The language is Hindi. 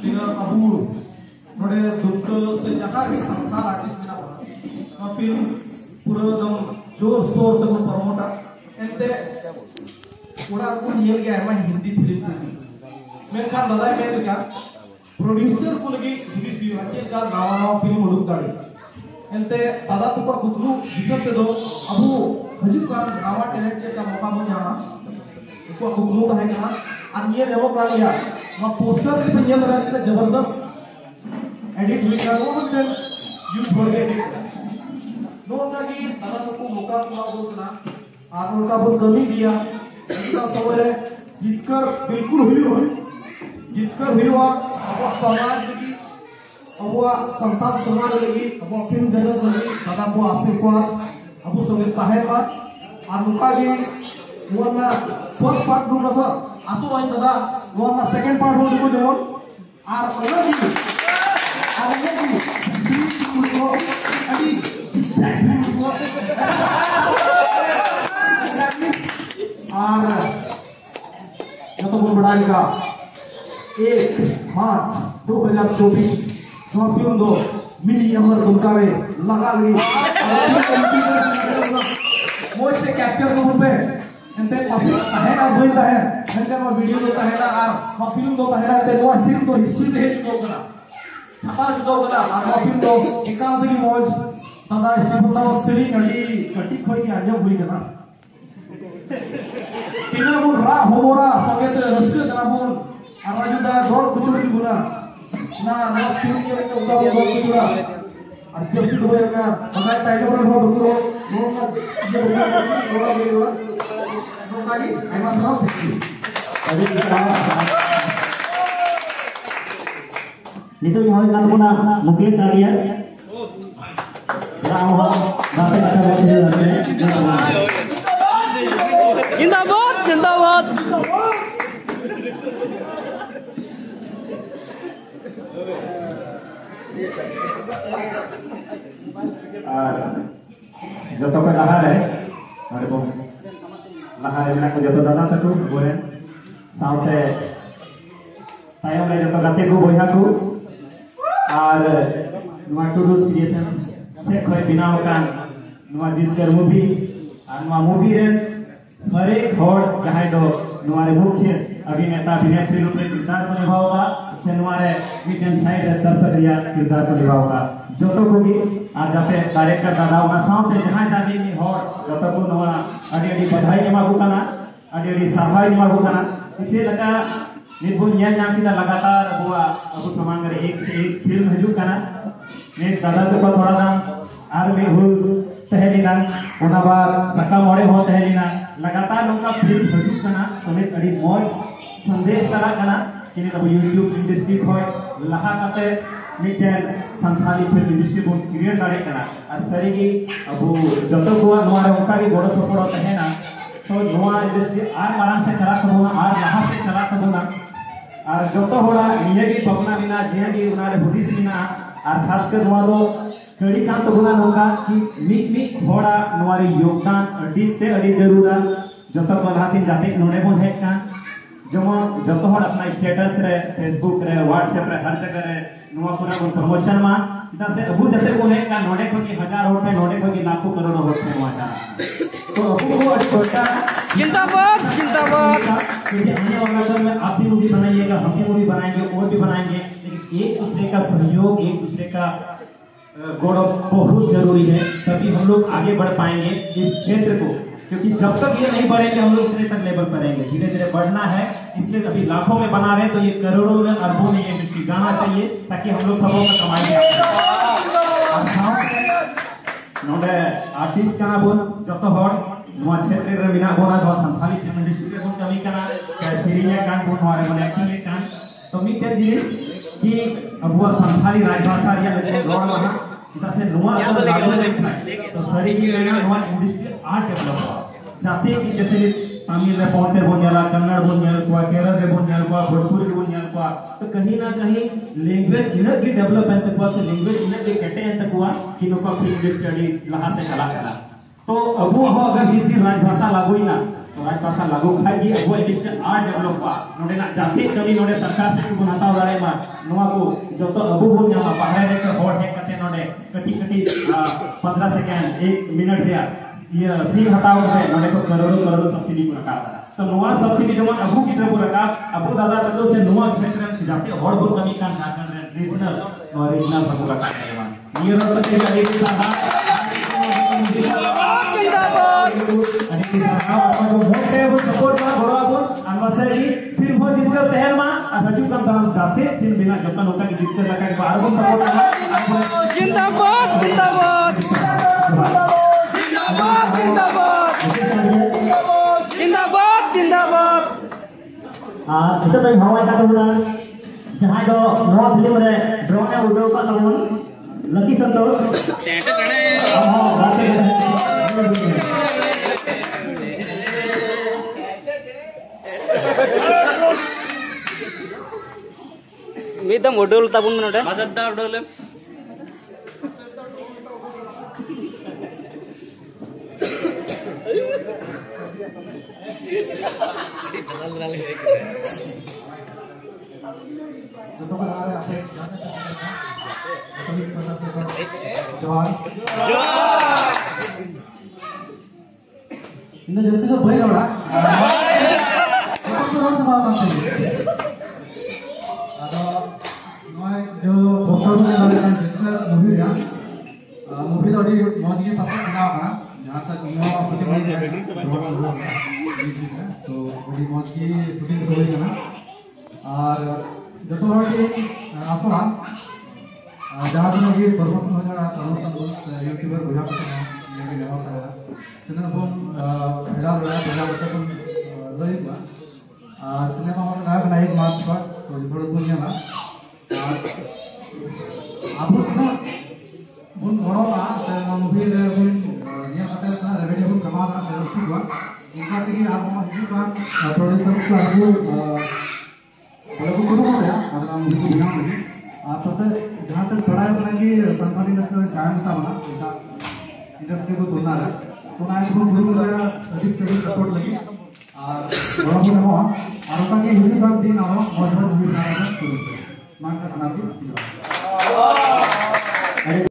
अबू नोडे दुख से जकार भी संसार आर्टिस्ट बिना बना फिल्म पूरा दम जोर शोर तक प्रमोटर एंते पूरा को नियल गया है हिंदी फिल्म मैं खान दादा मैं तो क्या प्रोड्यूसर को लगी हिंदी फिल्म अच्छे का नवा फिल्म उड़ूक दाड़ी एंते दादा तो का कुतलू जिसम पे दो अबू हजू का नवा टैलेंट का मौका मिल जाना को कुतलू का है क्या आज ये डेमो का लिया मैं पोस्टर भी पंजल रहा था जबरदस्त एडिट हुई था वो बंदे यूज हो गए नो का कि दादा तो को मौका पूरा बोलना आप उनका बहुत कमी दिया इसका सवाल है बिल्कुल जीतकर हुई हुआ अब समाज लगी अब संतान समाज लगी अब फिल्म जगत लगी दादा को आशीर्वाद अब सगे ताहे बात और उनका भी वो ना फर्स्ट पार्ट दूर रखा आसो आई दादा वो ना सेकंड पार्ट हो देखो जमन और तो बहुत बड़ा लिखा 1 मार्च 2024 फिल्म दो मिनी अमर दुमकारे लगा ली मोज से कैप्चर को पे एंते पास है ना बोलता है एंते वो वीडियो देता है ना और वो फिल्म दो है ना ते वो फिल्म दो हिस्ट्री में है जो करा छपा जो करा और वो फिल्म दो एकांत की मौज दादा स्टीफन दा सरी कटी खोई के आजम हुई ना किनाबुर रा होमोरा सगेत रस्के जनाबुर आराजुदा रोड कुचुरी बुना ना ना फिल्म के उनका वो कुचुरा और जस्ट तो होएगा हमारे टाइगर रो बकुरो नो का ये बोला बोला नो का ही आई मस्ट नॉट अभी नितो यहाँ का तो ना मुकेश आर्यस राम हो बातें अच्छा बातें जिंदाबाद जिंदाबाद जो तो लहा है और वो लहा है को जो तो दादा तक बोले साउथे तायम में जो तो गाते को बोया को और नुआ टूडूस क्रिएशन से खोई बिना होकान नुआ जीतकर मूवी और नुआ मूवी रे हर एक हॉड जहां दो नुआरे मुख्य अभिनेता अभिनेत्री रूप में किरदार को निभाओगा से नुआरे मीडियम साइड दर्शक रिया किरदार को निभाओगा जो तो को भी आज जाते डायरेक्टर दादा उना साउंड जहां जाबी नि हॉड जो तो को नुआ अडी बधाई एमा को कना अडी सफाई एमा को कना इसे लगा निर्भुन न्याय नाम की लगातार हुआ अब समांग रे एक से एक फिल्म हजू कना ने दादा को थोड़ा दाम आर में हुल तहलीना उना बार सका मोड़े हो तहलीना लगातार नोका फिल्म हजू कना उन्हें अड़ी मौज संदेश करा कना कि अब यूट्यूब इंडस्ट्री खोय लहा कते मिटेन संथाली फिल्म इंडस्ट्री को क्रिएट दाड़े कना और सरीगी अब जतो को नोरे उनका भी बड़ो सपोर्ट है ना तो नोआ इंडस्ट्री आर माराम से चला कबोना आर लहा से चला कबोना और जतो होड़ा नियगी पपना बिना जियगी उनारे हुदिस बिना और खासकर नोआ दो कड़ी काम तो बोला नोका कि मिक होड़ा नोआरी योगदान अडीते अडी जरूरा जतो को लाती जाते नोने बोन है का जतो होड़ा अपना स्टेटस रे फेसबुक रे व्हाट्सएप रे हर जगह रे नोआ पूरा प्रमोशन मा इता से अबू जते को है का नोडे को की 1000 होते नोडे को की लाखों करोड़ों होते वहां तो अबू को छोटा जिंदाबाद जिंदाबाद क्योंकि आने वाला समय में आप भी मूवी बनाइएगा हम भी मूवी बनाएंगे और भी बनाएंगे लेकिन एक दूसरे का सहयोग एक दूसरे का गौरव बहुत जरूरी है तभी हम लोग आगे बढ़ पाएंगे इस क्षेत्र को क्योंकि जब तक ये नहीं बढ़ेंगे हम लोग उतने तक लेवल पर रहेंगे धीरे धीरे बढ़ना है इसलिए अभी लाखों में बना रहे हैं तो ये करोड़ों में अरबों में ये इंडस्ट्री जाना चाहिए ताकि हम लोग सबों में कमाएंगे आर्टिस्ट का बोल जब तो हर नवा क्षेत्र रे बिना बोना तो संथाली फिल्म इंडस्ट्री के बोल कमी करना क्या सीरीज कान बोल हमारे बने एक्टिंग कान तो मिटे जिनिस कि अब वो संथाली राजभाषा या रोड वहां इता से नुआ तो सरी की नुआ इंडस्ट्री आर्ट डेवलप हुआ जाते कि जैसे तमिल रे पौते बोनियाला कन्नड़ बोनियाल को केरल रे बोनियाल को भोजपुरी बोनियाल को तो कहीं ना कहीं लैंग्वेज इनर की डेवलपमेंट तक से लैंग्वेज इनर के कटे तक हुआ कि नुका फिल्म स्टडी लहा से चला करा तो अब वो अगर जिस दिन राजभाषा लागू ही ना तो राजभाषा लागू खाई कि अब एडिशन आर डेवलप नोडे ना जाति कमी नोडे सरकार से को हटाव दाड़े मा नोवा को जतो अबु बोन नामा बाहर रे के होड़ है कते नोडे कटी कटी 15 सेकंड 1 मिनट रे ये सील हटाव पे नोडे को करोड़ों सब्सिडी को रखा तो नोवा सब्सिडी जमन अबु की तरफ रखा अबु दादा ततो से नोवा क्षेत्र जाति होड़ बोन कमी कान कान रीजनल को रखा ये रोड के लिए साधा जिंदाबाद आणि की सरकार जो मोठे वो सपोर्ट मा घोड़ा बोल अनवसरी फिल्म हो जितकर तहल मा हजू का तमाम जाते फिल्म बिना जतन होता कि जितने लगा के बाहर को सपोर्ट करना जिंदाबाद जिंदाबाद जिंदाबाद जिंदाबाद जिंदाबाद itu dari Hawaii kata bulan jahai do नवा फिल्म रे ड्रोन ने उड़ो का तबुन लकी संतोष टेंट कने बातें मीदम उडोल तबुन नोडे मजद्दा उडोल इन्हें जैसे तो भाई रोड़ा जो मूवी तो मौज के पास बनावा जहाँ तक तो बड़ी मौज की शूटिंग तो हुई ना और जो तो आसोना जहाँ से भी प्रमोशन हो जाएगा प्रमोशन यूट्यूबर बुझा पड़ता है ये लेवा पड़ेगा तो हम फिलहाल बुझा पड़ता तो लड़ी हुआ सिनेमा में नायक मार्च पर तो थोड़ा दुनिया में आप बुन बड़ो ना मूवी रे बुन ये पता है रेवेन्यू बुन कमा ना उसी हुआ उसका कि आप हम इसी का प्रोड्यूसर को आपको करो हो गया अगर हम मूवी बिना में आप पता जहां तक बड़ा है कि संपादन इंडस्ट्री में काम था ना इंडस्ट्री को तोड़ना है तो ना एक बुन गुरु का अधिक से सपोर्ट लगी और बड़ा बुन हो और उनका के इसी बात दिन और बहुत मूवी बना रहा है मान का सुना दी